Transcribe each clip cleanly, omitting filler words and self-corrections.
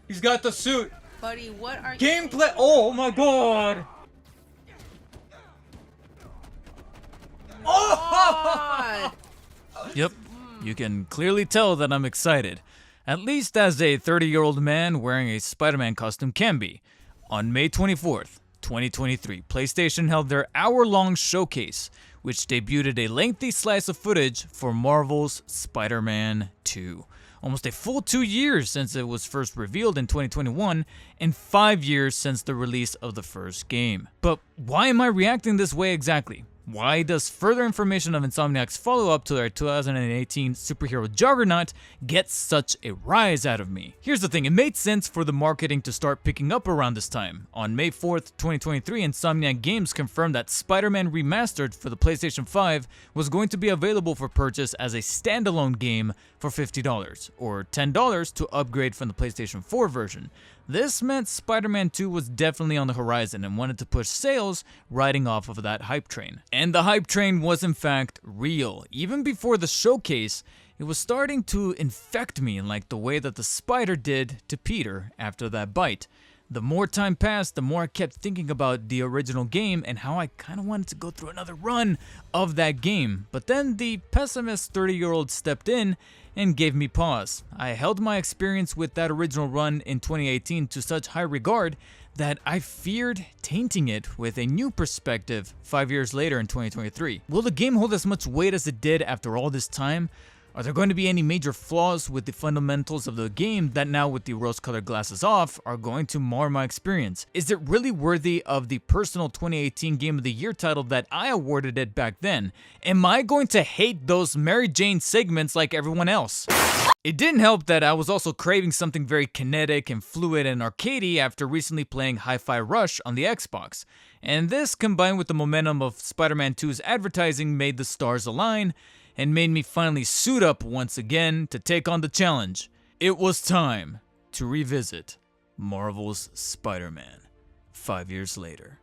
He's got the suit. Buddy, what are you... Gameplay. Oh my god. Oh! Yep, you can clearly tell that I'm excited. At least as a 30-year-old man wearing a Spider-Man costume can be. On May 24th, 2023, PlayStation held their hour-long showcase, which debuted a lengthy slice of footage for Marvel's Spider-Man 2. Almost a full 2 years since it was first revealed in 2021, and 5 years since the release of the first game. But why am I reacting this way exactly? Why does further information of Insomniac's follow-up to their 2018 superhero juggernaut get such a rise out of me? Here's the thing, it made sense for the marketing to start picking up around this time. On May 4th, 2023, Insomniac Games confirmed that Spider-Man Remastered for the PlayStation 5 was going to be available for purchase as a standalone game for $50, or $10 to upgrade from the PlayStation 4 version. This meant Spider-Man 2 was definitely on the horizon and wanted to push sales riding off of that hype train. And the hype train was in fact real. Even before the showcase, it was starting to infect me like the way that the spider did to Peter after that bite. The more time passed, the more I kept thinking about the original game and how I kind of wanted to go through another run of that game. But then the pessimist 30-year-old stepped in and gave me pause. I held my experience with that original run in 2018 to such high regard that I feared tainting it with a new perspective 5 years later in 2023. Will the game hold as much weight as it did after all this time? Are there going to be any major flaws with the fundamentals of the game that now with the rose-colored glasses off are going to mar my experience? Is it really worthy of the personal 2018 Game of the Year title that I awarded it back then? Am I going to hate those Mary Jane segments like everyone else? It didn't help that I was also craving something very kinetic and fluid and arcadey after recently playing Hi-Fi Rush on the Xbox. And this, combined with the momentum of Spider-Man 2's advertising, made the stars align and made me finally suit up once again to take on the challenge. It was time to revisit Marvel's Spider-Man 5 years later.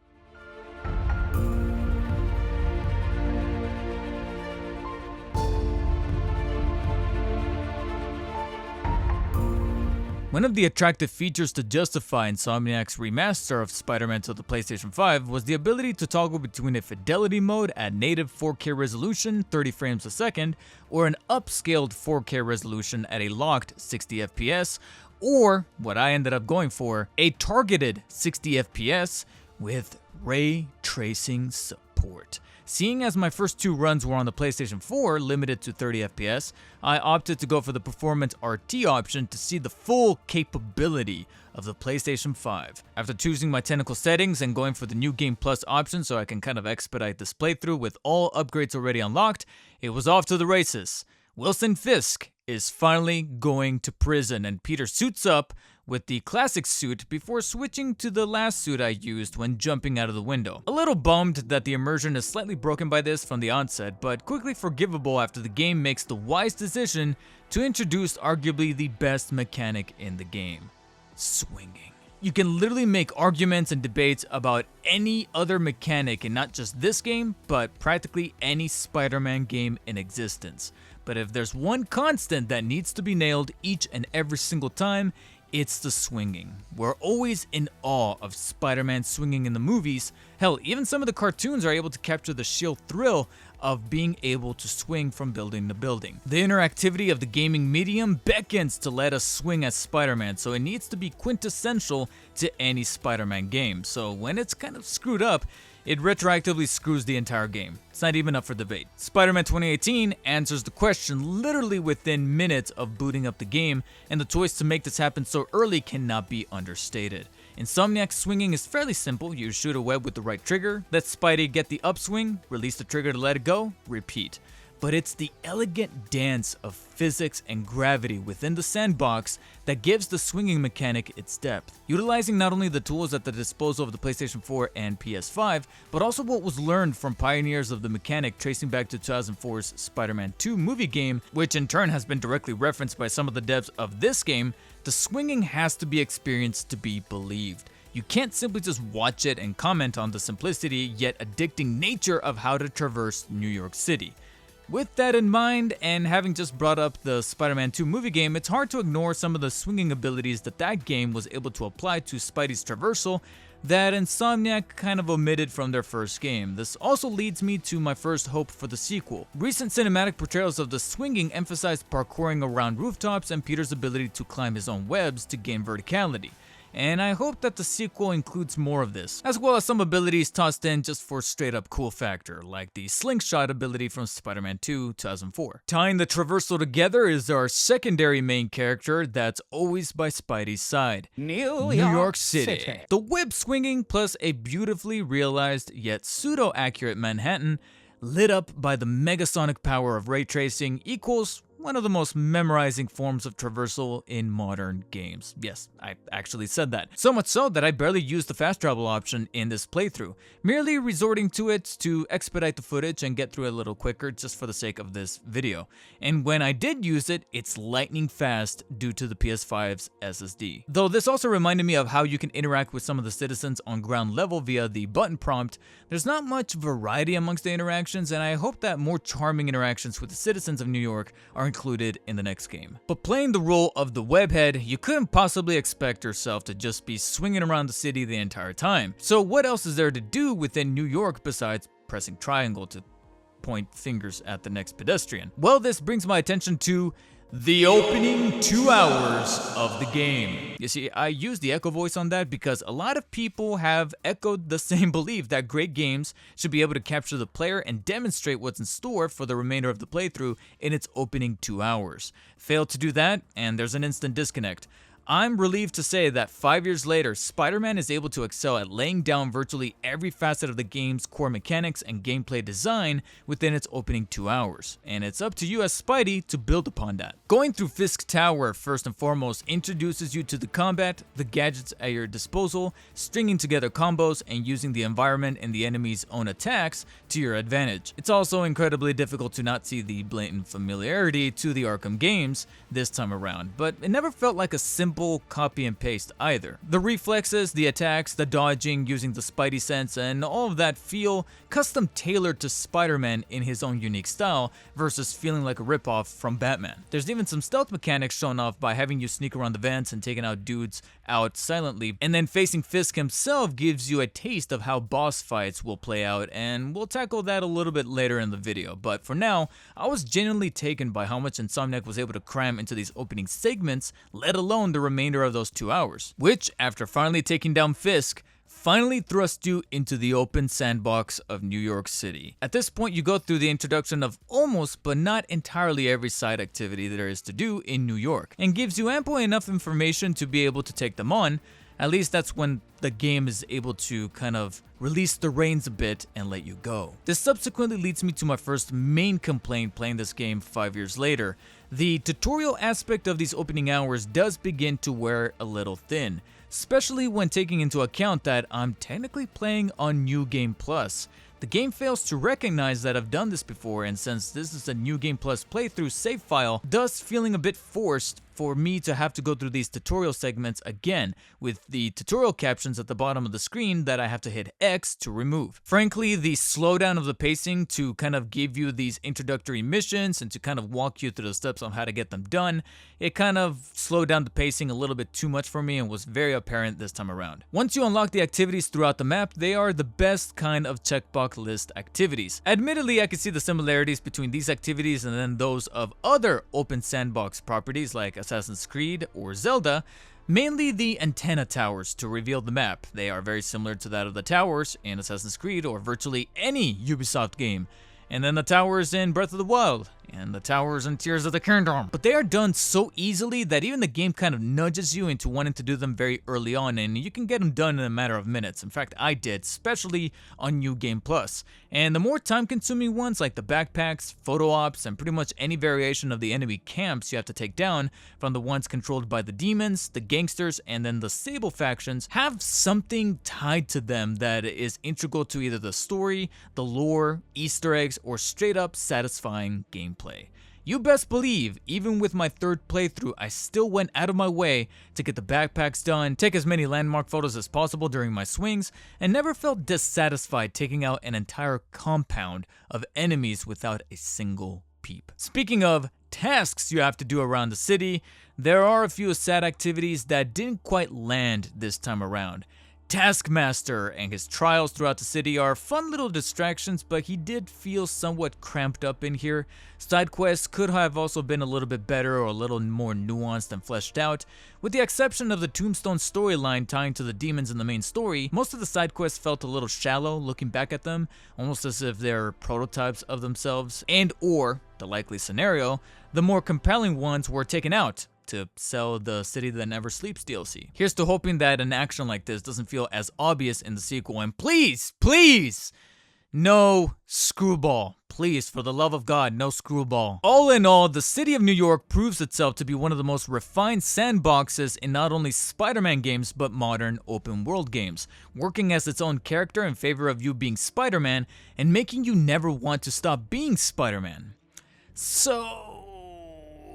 One of the attractive features to justify Insomniac's remaster of Spider-Man to the PlayStation 5 was the ability to toggle between a fidelity mode at native 4K resolution, 30 frames a second, or an upscaled 4K resolution at a locked 60 FPS, or, what I ended up going for, a targeted 60 FPS with ray tracing support. Seeing as my first two runs were on the PlayStation 4, limited to 30 FPS, I opted to go for the Performance RT option to see the full capability of the PlayStation 5. After choosing my technical settings and going for the New Game Plus option so I can kind of expedite this playthrough with all upgrades already unlocked, it was off to the races. Wilson Fisk is finally going to prison and Peter suits up with the classic suit before switching to the last suit I used when jumping out of the window. A little bummed that the immersion is slightly broken by this from the onset, but quickly forgivable after the game makes the wise decision to introduce arguably the best mechanic in the game: swinging. You can literally make arguments and debates about any other mechanic in not just this game, but practically any Spider-Man game in existence. But if there's one constant that needs to be nailed each and every single time, it's the swinging. We're always in awe of Spider-Man swinging in the movies. Hell, even some of the cartoons are able to capture the sheer thrill of being able to swing from building to building. The interactivity of the gaming medium beckons to let us swing as Spider-Man, so it needs to be quintessential to any Spider-Man game. So when it's kind of screwed up, it retroactively screws the entire game. It's not even up for debate. Spider-Man 2018 answers the question literally within minutes of booting up the game, and the choice to make this happen so early cannot be understated. Insomniac's swinging is fairly simple. You shoot a web with the right trigger, let Spidey get the upswing, release the trigger to let it go, repeat. But it's the elegant dance of physics and gravity within the sandbox that gives the swinging mechanic its depth. Utilizing not only the tools at the disposal of the PlayStation 4 and PS5, but also what was learned from pioneers of the mechanic tracing back to 2004's Spider-Man 2 movie game, which in turn has been directly referenced by some of the devs of this game, the swinging has to be experienced to be believed. You can't simply just watch it and comment on the simplicity yet addicting nature of how to traverse New York City. With that in mind, and having just brought up the Spider-Man 2 movie game, it's hard to ignore some of the swinging abilities that game was able to apply to Spidey's traversal that Insomniac kind of omitted from their first game. This also leads me to my first hope for the sequel. Recent cinematic portrayals of the swinging emphasized parkouring around rooftops and Peter's ability to climb his own webs to gain verticality. And I hope that the sequel includes more of this, as well as some abilities tossed in just for straight up cool factor, like the slingshot ability from Spider-Man 2 2004. Tying the traversal together is our secondary main character that's always by Spidey's side, New York City. The web swinging plus a beautifully realized yet pseudo-accurate Manhattan lit up by the megasonic power of ray tracing equals one of the most memorizing forms of traversal in modern games. Yes, I actually said that. So much so that I barely used the fast travel option in this playthrough, merely resorting to it to expedite the footage and get through it a little quicker just for the sake of this video. And when I did use it, it's lightning fast due to the PS5's SSD. Though this also reminded me of how you can interact with some of the citizens on ground level via the button prompt, there's not much variety amongst the interactions, and I hope that more charming interactions with the citizens of New York are included in the next game. But playing the role of the webhead, you couldn't possibly expect yourself to just be swinging around the city the entire time. So what else is there to do within New York besides pressing triangle to point fingers at the next pedestrian? Well, this brings my attention to the opening 2 hours of the game. You see, I use the echo voice on that because a lot of people have echoed the same belief that great games should be able to capture the player and demonstrate what's in store for the remainder of the playthrough in its opening 2 hours. Fail to do that, and there's an instant disconnect. I'm relieved to say that 5 years later, Spider-Man is able to excel at laying down virtually every facet of the game's core mechanics and gameplay design within its opening 2 hours, and it's up to you as Spidey to build upon that. Going through Fisk Tower first and foremost introduces you to the combat, the gadgets at your disposal, stringing together combos, and using the environment and the enemy's own attacks to your advantage. It's also incredibly difficult to not see the blatant familiarity to the Arkham games this time around, but it never felt like a simple copy and paste either. The reflexes, the attacks, the dodging using the Spidey sense, and all of that feel custom tailored to Spider-Man in his own unique style versus feeling like a ripoff from Batman. There's even some stealth mechanics shown off by having you sneak around the vents and taking out dudes out silently, and then facing Fisk himself gives you a taste of how boss fights will play out, and we'll tackle that a little bit later in the video. But for now, I was genuinely taken by how much Insomniac was able to cram into these opening segments, let alone the remainder of those 2 hours, which, after finally taking down Fisk, finally thrust you into the open sandbox of New York City. At this point, you go through the introduction of almost but not entirely every side activity there is to do in New York, and gives you ample enough information to be able to take them on. At least that's when the game is able to kind of release the reins a bit and let you go. This subsequently leads me to my first main complaint playing this game 5 years later. The tutorial aspect of these opening hours does begin to wear a little thin, especially when taking into account that I'm technically playing on New Game Plus. The game fails to recognize that I've done this before, and since this is a New Game Plus playthrough save file, thus feeling a bit forced for me to have to go through these tutorial segments again, with the tutorial captions at the bottom of the screen that I have to hit X to remove. Frankly, the slowdown of the pacing to kind of give you these introductory missions and to kind of walk you through the steps on how to get them done, it kind of slowed down the pacing a little bit too much for me and was very apparent this time around. Once you unlock the activities throughout the map, they are the best kind of checkbox list activities. Admittedly, I can see the similarities between these activities and then those of other open sandbox properties like Assassin's Creed or Zelda, mainly the antenna towers to reveal the map. They are very similar to that of the towers in Assassin's Creed or virtually any Ubisoft game. And then the towers in Breath of the Wild, and the towers in Tears of the Kingdom. But they are done so easily that even the game kind of nudges you into wanting to do them very early on, and you can get them done in a matter of minutes. In fact, I did, especially on New Game Plus. And the more time-consuming ones like the backpacks, photo ops, and pretty much any variation of the enemy camps you have to take down, from the ones controlled by the demons, the gangsters, and then the Sable factions, have something tied to them that is integral to either the story, the lore, Easter eggs, or straight up satisfying gameplay. You best believe, even with my third playthrough, I still went out of my way to get the backpacks done, take as many landmark photos as possible during my swings, and never felt dissatisfied taking out an entire compound of enemies without a single peep. Speaking of tasks you have to do around the city, there are a few sad activities that didn't quite land this time around. Taskmaster and his trials throughout the city are fun little distractions, but he did feel somewhat cramped up in here. Side quests could have also been a little bit better or a little more nuanced and fleshed out. With the exception of the Tombstone storyline tying to the demons in the main story, most of the side quests felt a little shallow looking back at them, almost as if they're prototypes of themselves, and or, the likely scenario, the more compelling ones were taken out to sell the City That Never Sleeps DLC. Here's to hoping that an action like this doesn't feel as obvious in the sequel, and please, no screwball. Please, for the love of God, no screwball. All in all, the city of New York proves itself to be one of the most refined sandboxes in not only Spider-Man games, but modern open world games, working as its own character in favor of you being Spider-Man and making you never want to stop being Spider-Man. So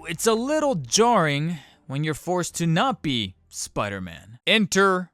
it's a little jarring when you're forced to not be Spider-Man. Enter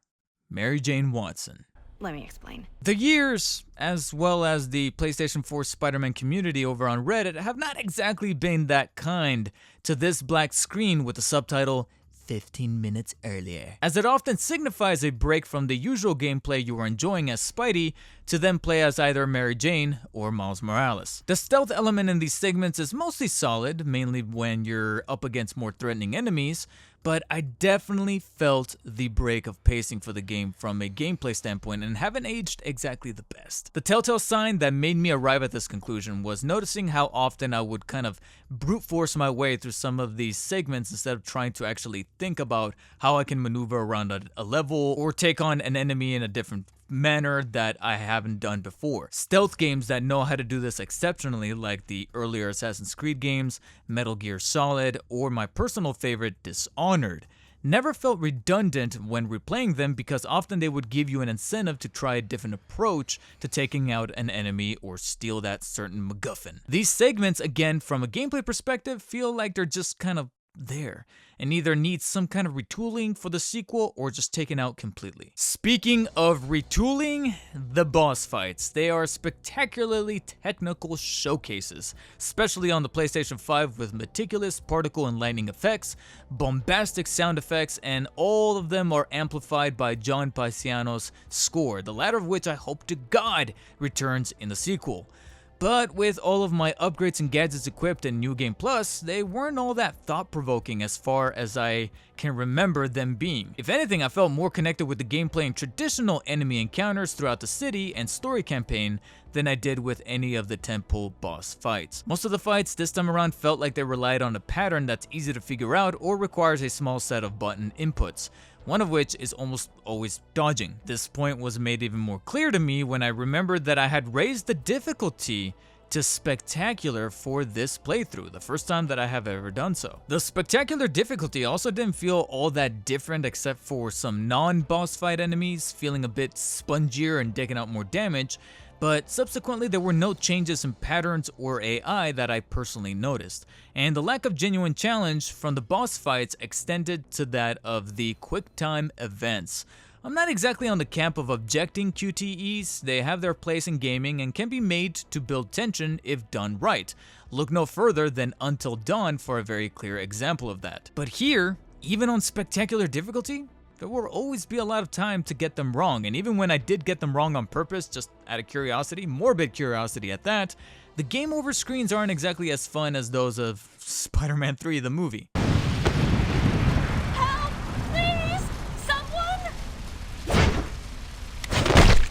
Mary Jane Watson. Let me explain. The years, as well as the PlayStation 4 Spider-Man community over on Reddit, have not exactly been that kind to this black screen with the subtitle 15 minutes earlier, as it often signifies a break from the usual gameplay you were enjoying as Spidey to then play as either Mary Jane or Miles Morales. The stealth element in these segments is mostly solid, mainly when you're up against more threatening enemies, but I definitely felt the break of pacing for the game from a gameplay standpoint and haven't aged exactly the best. The telltale sign that made me arrive at this conclusion was noticing how often I would kind of brute force my way through some of these segments instead of trying to actually think about how I can maneuver around a level or take on an enemy in a different manner that I haven't done before. Stealth games that know how to do this exceptionally, like the earlier Assassin's Creed games, Metal Gear Solid, or my personal favorite, Dishonored, never felt redundant when replaying them because often they would give you an incentive to try a different approach to taking out an enemy or steal that certain MacGuffin. These segments, again, from a gameplay perspective, feel like they're just kind of there and either need some kind of retooling for the sequel or just taken out completely. Speaking of retooling, the boss fights. They are spectacularly technical showcases, especially on the PlayStation 5 with meticulous particle and lightning effects, bombastic sound effects, and all of them are amplified by John Paisiano's score, the latter of which I hope to God returns in the sequel. But with all of my upgrades and gadgets equipped in New Game Plus, they weren't all that thought-provoking as far as I can remember them being. If anything, I felt more connected with the gameplay and traditional enemy encounters throughout the city and story campaign than I did with any of the tentpole boss fights. Most of the fights this time around felt like they relied on a pattern that's easy to figure out or requires a small set of button inputs, one of which is almost always dodging. This point was made even more clear to me when I remembered that I had raised the difficulty to Spectacular for this playthrough, the first time that I have ever done so. The Spectacular difficulty also didn't feel all that different except for some non-boss fight enemies feeling a bit spongier and digging out more damage, but subsequently there were no changes in patterns or AI that I personally noticed, and the lack of genuine challenge from the boss fights extended to that of the QuickTime events. I'm not exactly on the camp of objecting QTEs, they have their place in gaming and can be made to build tension if done right. Look no further than Until Dawn for a very clear example of that. But here, even on Spectacular difficulty, there will always be a lot of time to get them wrong, and even when I did get them wrong on purpose, just out of curiosity, morbid curiosity at that, the game over screens aren't exactly as fun as those of Spider-Man 3 the movie. Help! Please! Someone!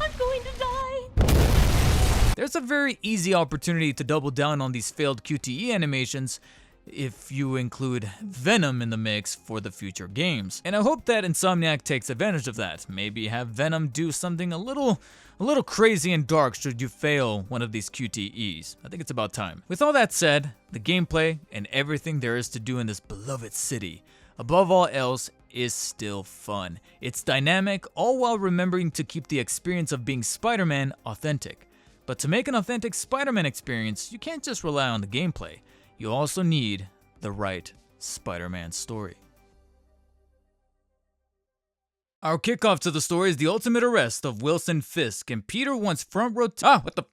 I'm going to die! There's a very easy opportunity to double down on these failed QTE animations if you include Venom in the mix for the future games. And I hope that Insomniac takes advantage of that. Maybe have Venom do something a little crazy and dark should you fail one of these QTEs. I think it's about time. With all that said, the gameplay and everything there is to do in this beloved city, above all else, is still fun. It's dynamic, all while remembering to keep the experience of being Spider-Man authentic. But to make an authentic Spider-Man experience, you can't just rely on the gameplay. you also need the right Spider-Man story. Our kickoff to the story is the ultimate arrest of Wilson Fisk, and Peter wants front row. What the f?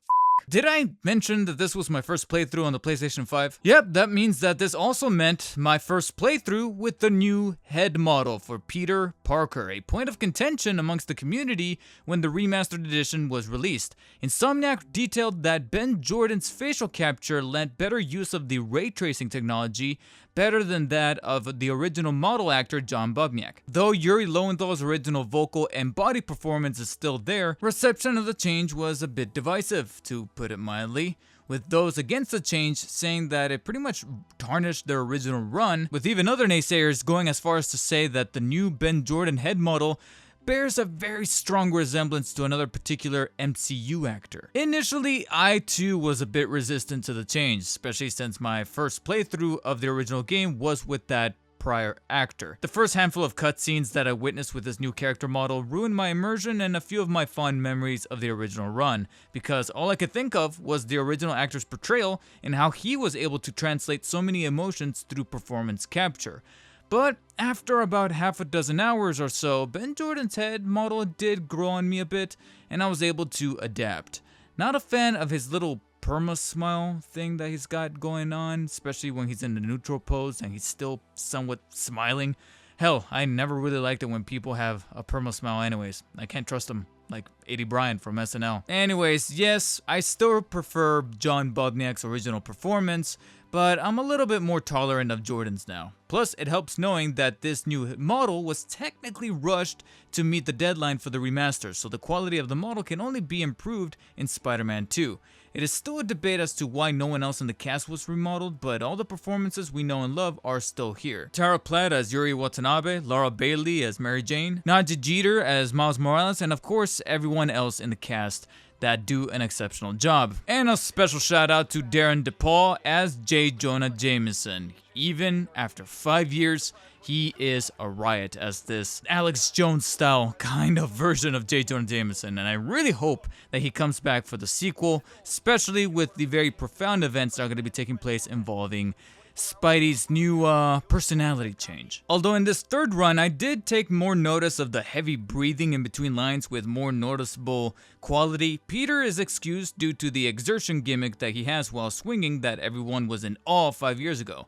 Did I mention that this was my first playthrough on the PlayStation 5? Yep, that means that this also meant my first playthrough with the new head model for Peter Parker, a point of contention amongst the community when the remastered edition was released. Insomniac detailed that Ben Jordan's facial capture lent better use of the ray tracing technology, better than that of the original model actor John Bubniak. Though Yuri Lowenthal's original vocal and body performance is still there, reception of the change was a bit divisive, to put it mildly, with those against the change saying that it pretty much tarnished their original run, with even other naysayers going as far as to say that the new Ben Jordan head model bears a very strong resemblance to another particular MCU actor. Initially, I too was a bit resistant to the change, especially since my first playthrough of the original game was with that prior actor. The first handful of cutscenes that I witnessed with this new character model ruined my immersion and a few of my fond memories of the original run, because all I could think of was the original actor's portrayal and how he was able to translate so many emotions through performance capture. But after about half a dozen hours or so, Ben Jordan's head model did grow on me a bit, and I was able to adapt. Not a fan of his little perma-smile thing that he's got going on, especially when he's in the neutral pose and he's still somewhat smiling. Hell, I never really liked it when people have a perma-smile anyways. I can't trust them, like 80 Bryan from SNL. Anyways, yes, I still prefer John Bubniak's original performance, but I'm a little bit more tolerant of Jordan's now. Plus, it helps knowing that this new model was technically rushed to meet the deadline for the remaster, so the quality of the model can only be improved in Spider-Man 2. It is still a debate as to why no one else in the cast was remodeled, but all the performances we know and love are still here. Tara Platt as Yuri Watanabe, Laura Bailey as Mary Jane, Nadja Jeter as Miles Morales, and of course everyone else in the cast that do an exceptional job. And a special shout out to Darren DePaul as J. Jonah Jameson. Even after 5 years, he is a riot as this Alex Jones style kind of version of J. Jonah Jameson, and I really hope that he comes back for the sequel, especially with the very profound events that are going to be taking place involving Spidey's new personality change. Although in this third run, I did take more notice of the heavy breathing in between lines with more noticeable quality. Peter is excused due to the exertion gimmick that he has while swinging that everyone was in awe 5 years ago.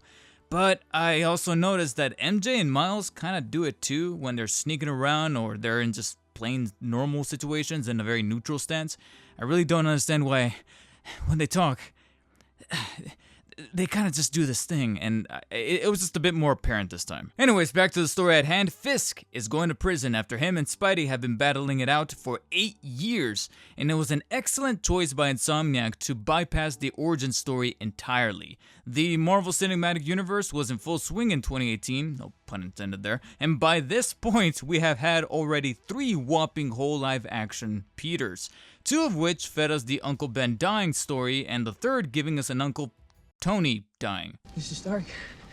But I also noticed that MJ and Miles kind of do it too when they're sneaking around or they're in just plain normal situations in a very neutral stance. I really don't understand why when they talk, they kind of just do this thing, and it was just a bit more apparent this time. Anyways, back to the story at hand. Fisk is going to prison after him and Spidey have been battling it out for 8 years, and it was an excellent choice by Insomniac to bypass the origin story entirely. The Marvel Cinematic Universe was in full swing in 2018, no pun intended there, and by this point we have had already 3 whopping whole live action Peters, 2 of which fed us the Uncle Ben dying story, and the third giving us an Uncle Tony dying. This is dark.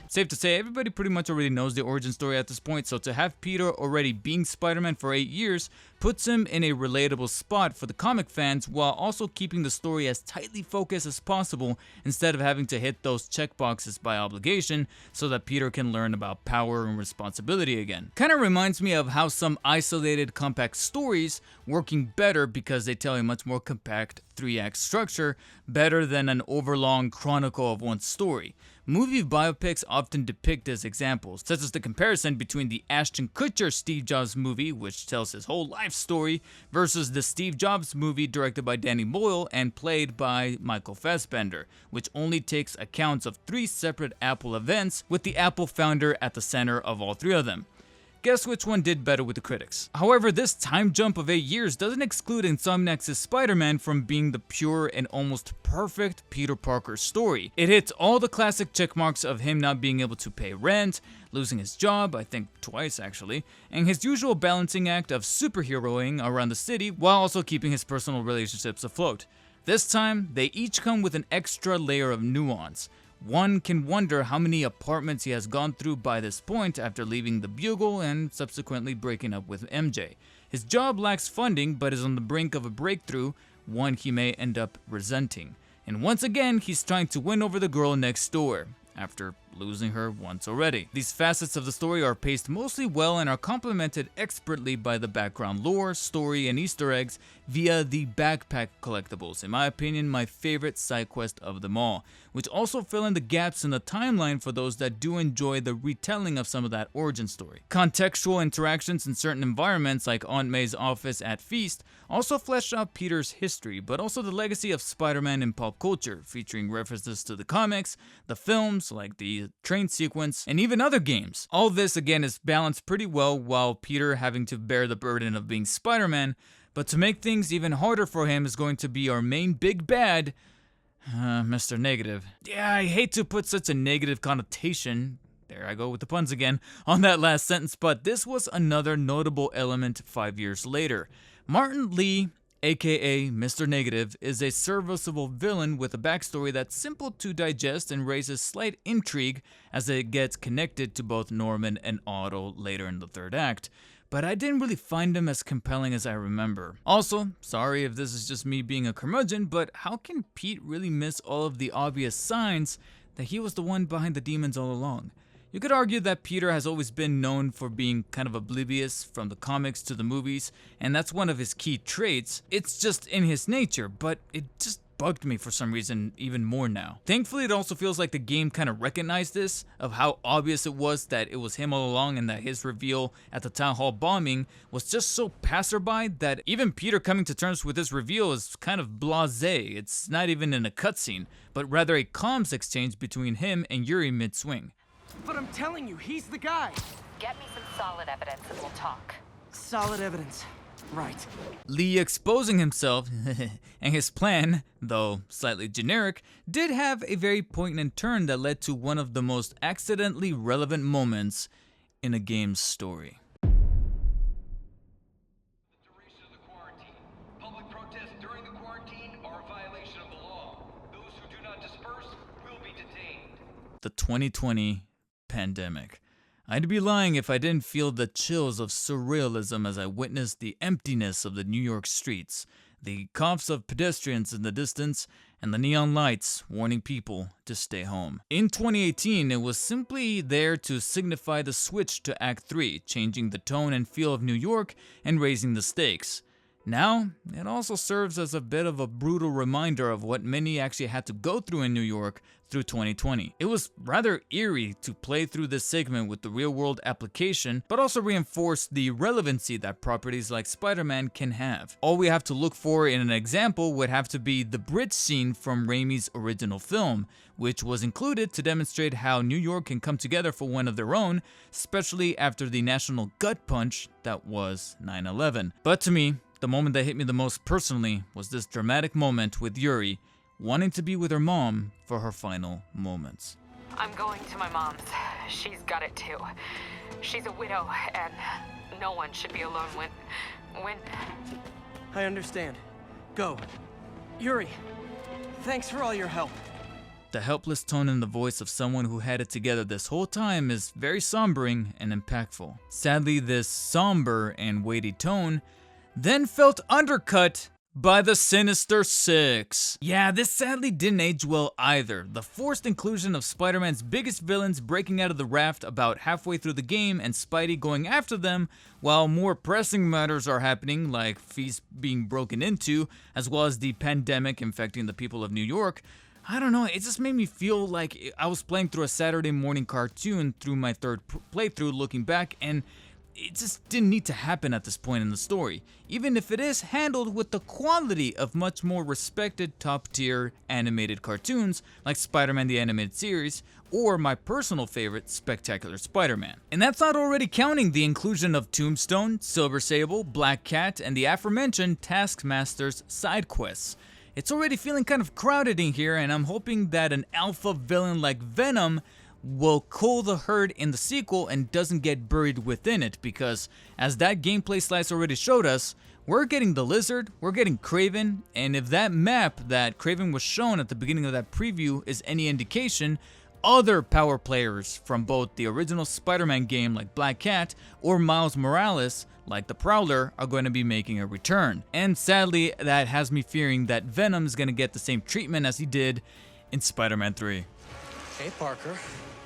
Safe to say, everybody pretty much already knows the origin story at this point, so to have Peter already being Spider-Man for 8 years puts him in a relatable spot for the comic fans while also keeping the story as tightly focused as possible instead of having to hit those checkboxes by obligation so that Peter can learn about power and responsibility again. Kinda reminds me of how some isolated compact stories working better because they tell a much more compact 3-act structure better than an overlong chronicle of one story. Movie biopics often depict as examples, such as the comparison between the Ashton Kutcher Steve Jobs movie, which tells his whole life story, versus the Steve Jobs movie directed by Danny Boyle and played by Michael Fassbender, which only takes accounts of 3 separate Apple events, with the Apple founder at the center of all 3 of them. Guess which one did better with the critics? However, this time jump of 8 years doesn't exclude Insomniac's Spider-Man from being the pure and almost perfect Peter Parker story. It hits all the classic checkmarks of him not being able to pay rent, losing his job, I think twice actually, and his usual balancing act of superheroing around the city while also keeping his personal relationships afloat. This time, they each come with an extra layer of nuance. One can wonder how many apartments he has gone through by this point after leaving the Bugle and subsequently breaking up with MJ. His job lacks funding but is on the brink of a breakthrough, one he may end up resenting. And once again, he's trying to win over the girl next door. after losing her once already. These facets of the story are paced mostly well and are complemented expertly by the background lore, story, and Easter eggs via the backpack collectibles, in my opinion my favorite side quest of them all, which also fill in the gaps in the timeline for those that do enjoy the retelling of some of that origin story. Contextual interactions in certain environments like Aunt May's office at Feast also flesh out Peter's history, but also the legacy of Spider-Man in pop culture, featuring references to the comics, the films like the train sequence, and even other games. All this again is balanced pretty well while Peter having to bear the burden of being Spider-Man, but to make things even harder for him is going to be our main big bad, Mr. Negative. Yeah, I hate to put such a negative connotation, there I go with the puns again, on that last sentence, but this was another notable element 5 years later. Martin Lee, aka Mr. Negative, is a serviceable villain with a backstory that's simple to digest and raises slight intrigue as it gets connected to both Norman and Otto later in the third act, but I didn't really find him as compelling as I remember. Also, sorry if this is just me being a curmudgeon, but how can Pete really miss all of the obvious signs that he was the one behind the demons all along? You could argue that Peter has always been known for being kind of oblivious from the comics to the movies, and that's one of his key traits. It's just in his nature, but it just bugged me for some reason even more now. Thankfully, it also feels like the game kind of recognized this, of how obvious it was that it was him all along and that his reveal at the town hall bombing was just so passerby that even Peter coming to terms with this reveal is kind of blasé. It's not even in a cutscene, but rather a comms exchange between him and Yuri mid-swing. But I'm telling you, he's the guy. Get me some solid evidence and we'll talk. Solid evidence. Right. Lee exposing himself and his plan, though slightly generic, did have a very poignant turn that led to one of the most accidentally relevant moments in a game's story. The duration of the quarantine. Public protests during the quarantine are a violation of the law. Those who do not disperse will be detained. The 2020 pandemic. I'd be lying if I didn't feel the chills of surrealism as I witnessed the emptiness of the New York streets, the coughs of pedestrians in the distance, and the neon lights warning people to stay home. In 2018, it was simply there to signify the switch to Act 3, changing the tone and feel of New York and raising the stakes. Now, it also serves as a bit of a brutal reminder of what many actually had to go through in New York through 2020. It was rather eerie to play through this segment with the real-world application, but also reinforced the relevancy that properties like Spider-Man can have. All we have to look for in an example would have to be the bridge scene from Raimi's original film, which was included to demonstrate how New York can come together for one of their own, especially after the national gut punch that was 9/11. But to me, the moment that hit me the most personally was this dramatic moment with Yuri wanting to be with her mom for her final moments. I'm going to my mom's. She's got it too. She's a widow, and no one should be alone when... I understand. Go. Yuri, thanks for all your help. The helpless tone in the voice of someone who had it together this whole time is very sombering and impactful. Sadly, this somber and weighty tone then felt undercut by the Sinister Six. Yeah, this sadly didn't age well either. The forced inclusion of Spider-Man's biggest villains breaking out of the raft about halfway through the game and Spidey going after them while more pressing matters are happening, like Feast being broken into, as well as the pandemic infecting the people of New York. I don't know, it just made me feel like I was playing through a Saturday morning cartoon through my third playthrough looking back, and it just didn't need to happen at this point in the story, even if it is handled with the quality of much more respected top-tier animated cartoons like Spider-Man the Animated Series, or my personal favorite, Spectacular Spider-Man. And that's not already counting the inclusion of Tombstone, Silver Sable, Black Cat, and the aforementioned Taskmaster's side quests. It's already feeling kind of crowded in here, and I'm hoping that an alpha villain like Venom will cull the herd in the sequel and doesn't get buried within it, because as that gameplay slice already showed us, we're getting the Lizard, we're getting Kraven, and if that map that Kraven was shown at the beginning of that preview is any indication, other power players from both the original Spider-Man game like Black Cat or Miles Morales like the Prowler are going to be making a return. And sadly, that has me fearing that Venom is going to get the same treatment as he did in Spider-Man 3. Hey, Parker.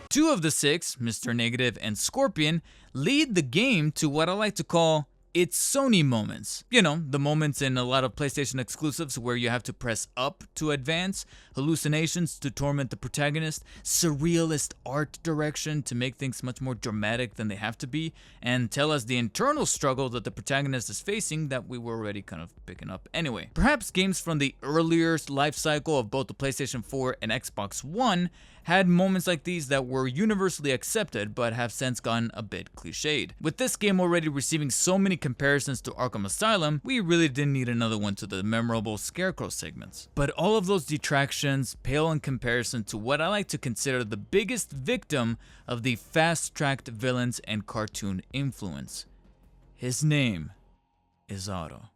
Two of the six, Mr. Negative and Scorpion, lead the game to what I like to call its Sony moments. You know, the moments in a lot of PlayStation exclusives where you have to press up to advance, hallucinations to torment the protagonist, surrealist art direction to make things much more dramatic than they have to be, and tell us the internal struggle that the protagonist is facing that we were already kind of picking up anyway. Perhaps games from the earlier life cycle of both the PlayStation 4 and Xbox One had moments like these that were universally accepted but have since gone a bit cliched. With this game already receiving so many comparisons to Arkham Asylum, we really didn't need another one to the memorable Scarecrow segments. But all of those detractions pale in comparison to what I like to consider the biggest victim of the fast-tracked villains and cartoon influence. His name is Otto.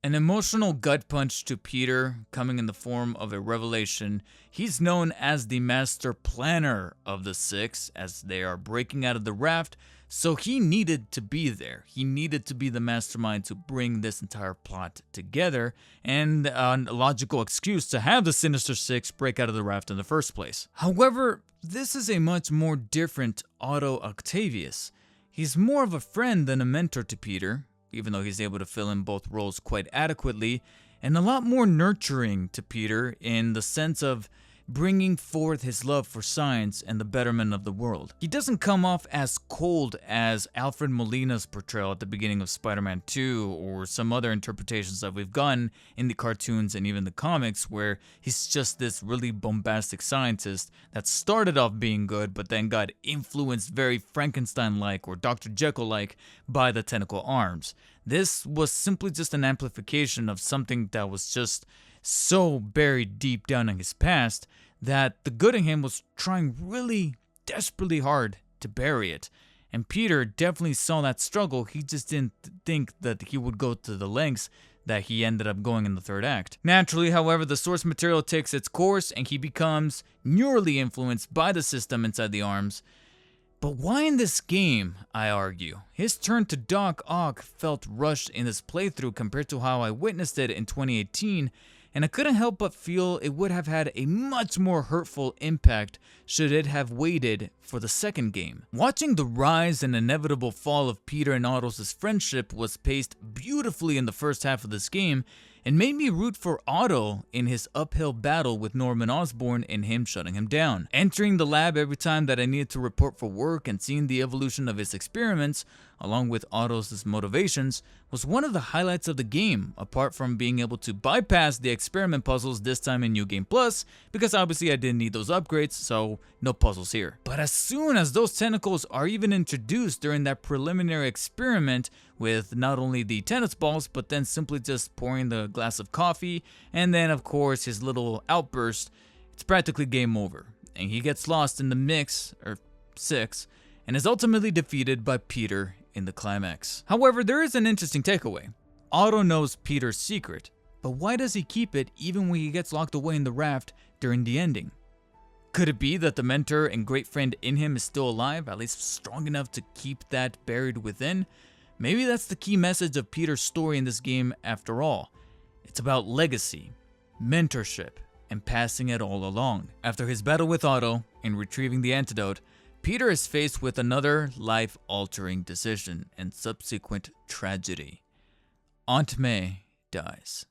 An emotional gut punch to Peter, coming in the form of a revelation. He's known as the master planner of the six as they are breaking out of the raft, so he needed to be there. He needed to be the mastermind to bring this entire plot together, and a logical excuse to have the Sinister Six break out of the raft in the first place. However, this is a much more different Otto Octavius. He's more of a friend than a mentor to Peter, even though he's able to fill in both roles quite adequately, and a lot more nurturing to Peter in the sense of bringing forth his love for science and the betterment of the world. He doesn't come off as cold as Alfred Molina's portrayal at the beginning of Spider-Man 2 or some other interpretations that we've gotten in the cartoons and even the comics, where he's just this really bombastic scientist that started off being good but then got influenced very Frankenstein-like or Dr. Jekyll-like by the tentacle arms. This was simply just an amplification of something that was just so buried deep down in his past that the good in him was trying really desperately hard to bury it. And Peter definitely saw that struggle. He just didn't think that he would go to the lengths that he ended up going in the third act. Naturally, however, the source material takes its course and he becomes neurally influenced by the system inside the arms. But why in this game, I argue? His turn to Doc Ock felt rushed in this playthrough compared to how I witnessed it in 2018, and I couldn't help but feel it would have had a much more hurtful impact should it have waited for the second game. Watching the rise and inevitable fall of Peter and Otto's friendship was paced beautifully in the first half of this game, and made me root for Otto in his uphill battle with Norman Osborn and him shutting him down. Entering the lab every time that I needed to report for work and seeing the evolution of his experiments, along with Otto's motivations, was one of the highlights of the game, apart from being able to bypass the experiment puzzles this time in New Game Plus, because obviously I didn't need those upgrades, so no puzzles here. But as soon as those tentacles are even introduced during that preliminary experiment, with not only the tennis balls, but then simply just pouring the glass of coffee, and then of course his little outburst, it's practically game over. And he gets lost in the mix, or six, and is ultimately defeated by Peter in the climax. However, there is an interesting takeaway. Otto knows Peter's secret, but why does he keep it even when he gets locked away in the raft during the ending? Could it be that the mentor and great friend in him is still alive, at least strong enough to keep that buried within? Maybe that's the key message of Peter's story in this game after all. It's about legacy, mentorship, and passing it all along. After his battle with Otto and retrieving the antidote, Peter is faced with another life-altering decision and subsequent tragedy. Aunt May dies.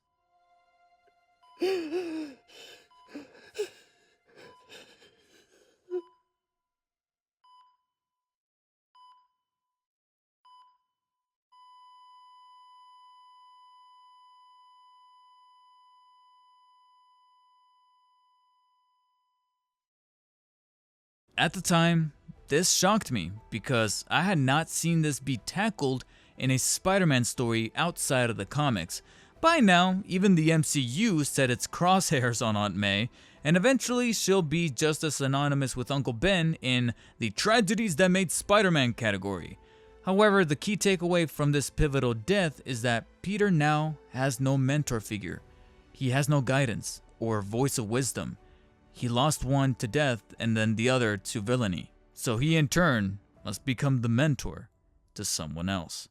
At the time, this shocked me because I had not seen this be tackled in a Spider-Man story outside of the comics. By now, even the MCU set its crosshairs on Aunt May, and eventually she'll be just as synonymous with Uncle Ben in the tragedies that made Spider-Man category. However, the key takeaway from this pivotal death is that Peter now has no mentor figure. He has no guidance or voice of wisdom. He lost one to death and then the other to villainy. So he in turn must become the mentor to someone else.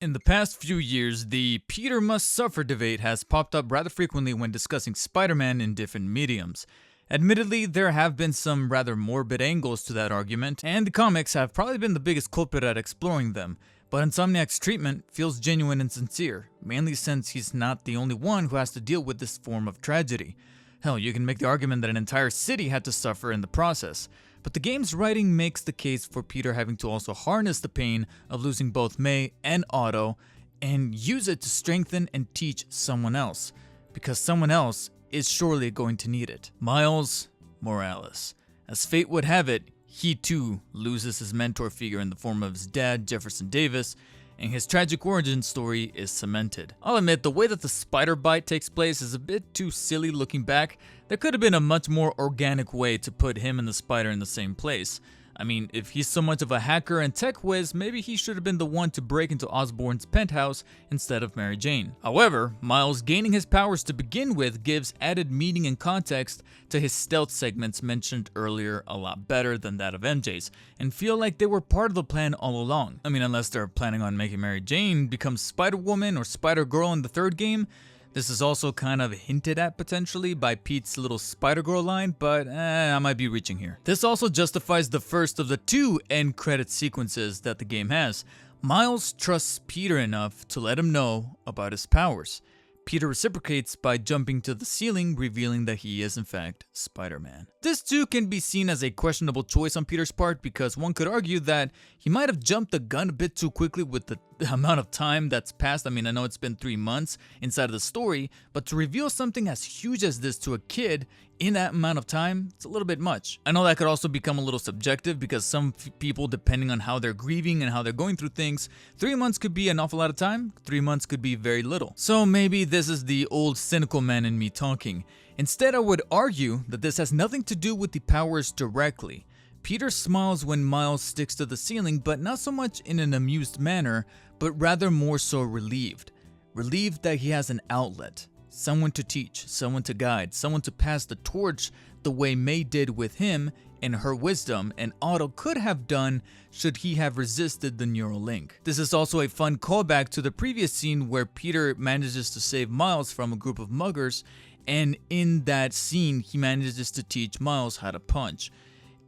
In the past few years, the Peter must suffer debate has popped up rather frequently when discussing Spider-Man in different mediums. Admittedly, there have been some rather morbid angles to that argument, and the comics have probably been the biggest culprit at exploring them, but Insomniac's treatment feels genuine and sincere, mainly since he's not the only one who has to deal with this form of tragedy. Hell, you can make the argument that an entire city had to suffer in the process. But the game's writing makes the case for Peter having to also harness the pain of losing both May and Otto and use it to strengthen and teach someone else, because someone else is surely going to need it. Miles Morales. As fate would have it, he too loses his mentor figure in the form of his dad, Jefferson Davis, and his tragic origin story is cemented. I'll admit, the way that the spider bite takes place is a bit too silly looking back. There could have been a much more organic way to put him and the spider in the same place. I mean, if he's so much of a hacker and tech whiz, maybe he should have been the one to break into Osborn's penthouse instead of Mary Jane. However, Miles gaining his powers to begin with gives added meaning and context to his stealth segments mentioned earlier a lot better than that of MJ's, and feel like they were part of the plan all along. I mean, unless they're planning on making Mary Jane become Spider-Woman or Spider-Girl in the third game. This is also kind of hinted at potentially by Pete's little Spider-Girl line, but I might be reaching here. This also justifies the first of the two end credit sequences that the game has. Miles trusts Peter enough to let him know about his powers. Peter reciprocates by jumping to the ceiling, revealing that he is in fact Spider-Man. This too can be seen as a questionable choice on Peter's part, because one could argue that he might have jumped the gun a bit too quickly with the amount of time that's passed. I mean, I know it's been 3 months inside of the story, but to reveal something as huge as this to a kid in that amount of time, it's a little bit much. I know that could also become a little subjective, because some people, depending on how they're grieving and how they're going through things, 3 months could be an awful lot of time, 3 months could be very little. So maybe this is the old cynical man in me talking. Instead, I would argue that this has nothing to do with the powers directly. Peter smiles when Miles sticks to the ceiling, but not so much in an amused manner, but rather more so relieved. Relieved that he has an outlet. Someone to teach, someone to guide, someone to pass the torch the way May did with him and her wisdom, and Otto could have done should he have resisted the neural link. This is also a fun callback to the previous scene where Peter manages to save Miles from a group of muggers, and in that scene he manages to teach Miles how to punch.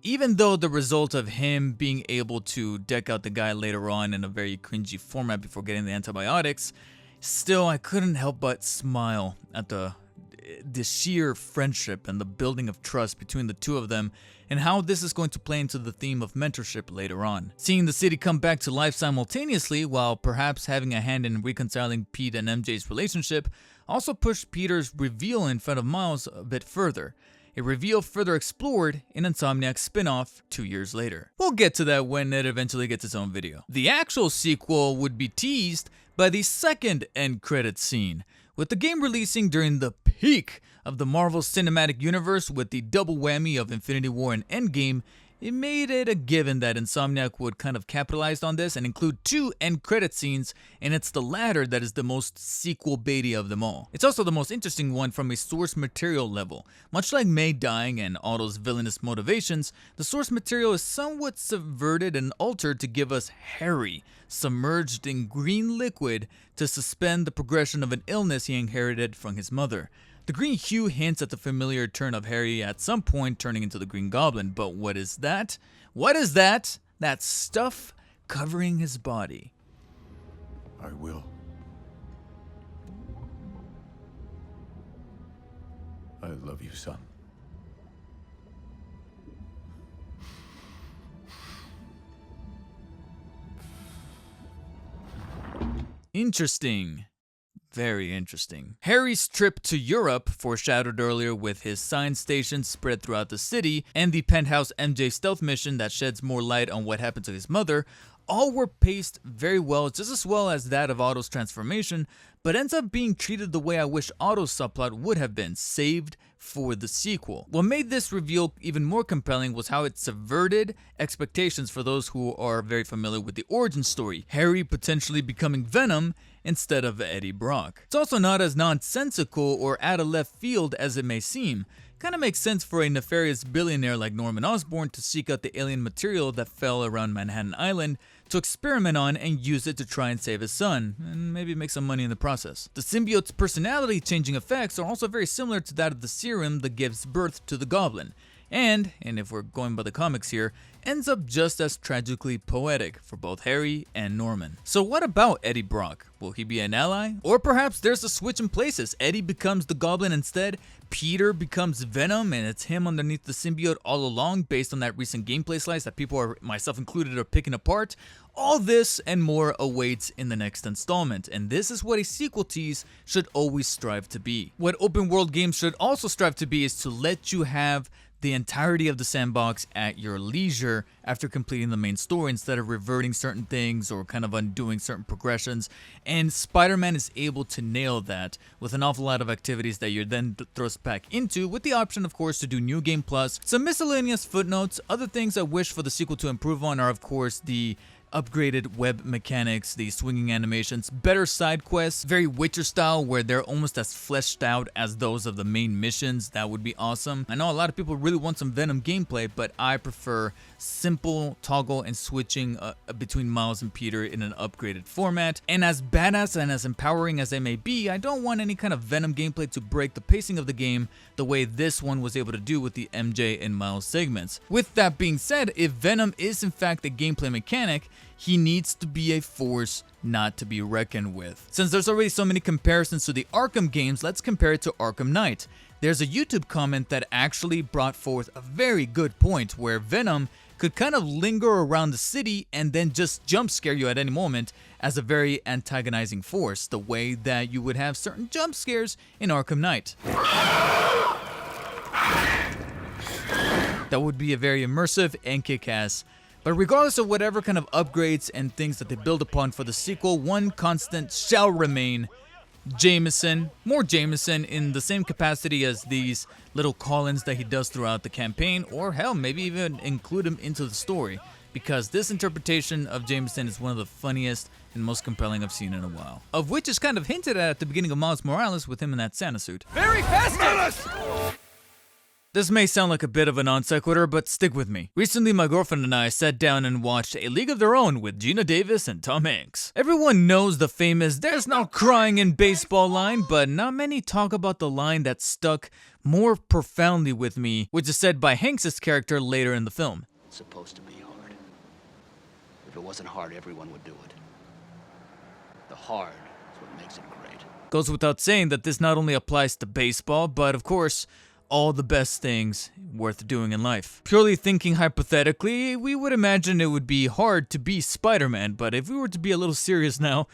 Even though the result of him being able to deck out the guy later on in a very cringy format before getting the antibiotics, still, I couldn't help but smile at the sheer friendship and the building of trust between the two of them, and how this is going to play into the theme of mentorship later on. Seeing the city come back to life simultaneously, while perhaps having a hand in reconciling Pete and MJ's relationship, also pushed Peter's reveal in front of Miles a bit further. A reveal further explored in Insomniac's spin-off 2 years later. We'll get to that when it eventually gets its own video. The actual sequel would be teased by the second end credits scene, with the game releasing during the peak of the Marvel Cinematic Universe with the double whammy of Infinity War and Endgame. It made it a given that Insomniac would kind of capitalize on this and include 2 end credit scenes, and it's the latter that is the most sequel baity of them all. It's also the most interesting one from a source material level. Much like May dying and Otto's villainous motivations, the source material is somewhat subverted and altered to give us Harry submerged in green liquid to suspend the progression of an illness he inherited from his mother. The green hue hints at the familiar turn of Harry at some point turning into the Green Goblin, but what is that? What is that? That stuff covering his body. I will. I love you, son. Interesting. Very interesting. Harry's trip to Europe, foreshadowed earlier with his science stations spread throughout the city, and the Penthouse MJ stealth mission that sheds more light on what happened to his mother, all were paced very well, just as well as that of Otto's transformation, but ends up being treated the way I wish Otto's subplot would have been, saved for the sequel. What made this reveal even more compelling was how it subverted expectations for those who are very familiar with the origin story, Harry potentially becoming Venom instead of Eddie Brock. It's also not as nonsensical or out of left field as it may seem. Kinda makes sense for a nefarious billionaire like Norman Osborn to seek out the alien material that fell around Manhattan Island to experiment on and use it to try and save his son, and maybe make some money in the process. The symbiote's personality-changing effects are also very similar to that of the serum that gives birth to the Goblin, and if we're going by the comics here, ends up just as tragically poetic for both Harry and Norman. So what about Eddie Brock? Will he be an ally? Or perhaps there's a switch in places. Eddie becomes the Goblin instead, Peter becomes Venom, and it's him underneath the symbiote all along based on that recent gameplay slice that people, are, myself included, are picking apart. All this and more awaits in the next installment, and this is what a sequel tease should always strive to be. What open world games should also strive to be is to let you have the entirety of the sandbox at your leisure after completing the main story instead of reverting certain things or kind of undoing certain progressions. And Spider-Man is able to nail that with an awful lot of activities that you're then thrust back into, with the option of course to do New Game Plus, some miscellaneous footnotes. Other things I wish for the sequel to improve on are of course the upgraded web mechanics, the swinging animations, better side quests, very Witcher style where they're almost as fleshed out as those of the main missions. That would be awesome. I know a lot of people really want some Venom gameplay, but I prefer simple toggle and switching between Miles and Peter in an upgraded format. And as badass and as empowering as they may be, I don't want any kind of Venom gameplay to break the pacing of the game the way this one was able to do with the MJ and Miles segments. With that being said, if Venom is in fact a gameplay mechanic, he needs to be a force not to be reckoned with. Since there's already so many comparisons to the Arkham games, let's compare it to Arkham Knight. There's a YouTube comment that actually brought forth a very good point where Venom could kind of linger around the city and then just jump scare you at any moment as a very antagonizing force, the way that you would have certain jump scares in Arkham Knight. That would be a very immersive and kick-ass. But regardless of whatever kind of upgrades and things that they build upon for the sequel, one constant shall remain: Jameson. More Jameson in the same capacity as these little call-ins that he does throughout the campaign, or hell, maybe even include him into the story, because this interpretation of Jameson is one of the funniest and most compelling I've seen in a while. Of which is kind of hinted at the beginning of Miles Morales with him in that Santa suit. Very festive! This may sound like a bit of a non sequitur, but stick with me. Recently, my girlfriend and I sat down and watched A League of Their Own with Gina Davis and Tom Hanks. Everyone knows the famous "there's no crying in baseball" line, but not many talk about the line that stuck more profoundly with me, which is said by Hanks' character later in the film. It's supposed to be hard. If it wasn't hard, everyone would do it. The hard is what makes it great. Goes without saying that this not only applies to baseball, but of course, all the best things worth doing in life. Purely thinking hypothetically, we would imagine it would be hard to be Spider-Man, but if we were to be a little serious now,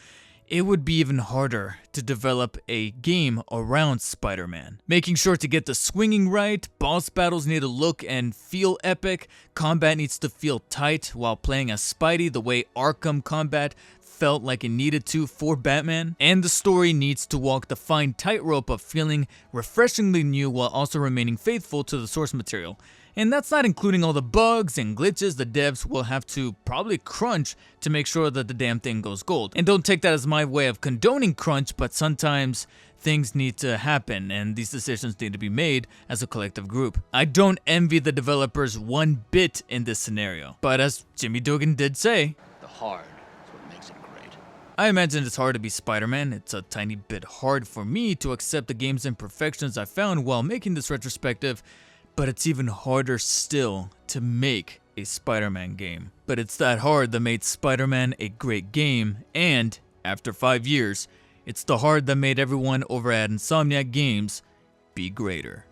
it would be even harder to develop a game around Spider-Man. Making sure to get the swinging right, boss battles need to look and feel epic, combat needs to feel tight while playing as Spidey the way Arkham combat felt like it needed to for Batman, and the story needs to walk the fine tightrope of feeling refreshingly new while also remaining faithful to the source material. And that's not including all the bugs and glitches the devs will have to probably crunch to make sure that the damn thing goes gold. And don't take that as my way of condoning crunch, but sometimes things need to happen and these decisions need to be made as a collective group. I don't envy the developers one bit in this scenario, but as Jimmy Dugan did say, the hard is what makes it great. I imagine it's hard to be Spider-Man. It's a tiny bit hard for me to accept the game's imperfections I found while making this retrospective, but it's even harder still to make a Spider-Man game. But it's that hard that made Spider-Man a great game, and after 5 years, it's the hard that made everyone over at Insomniac Games be greater.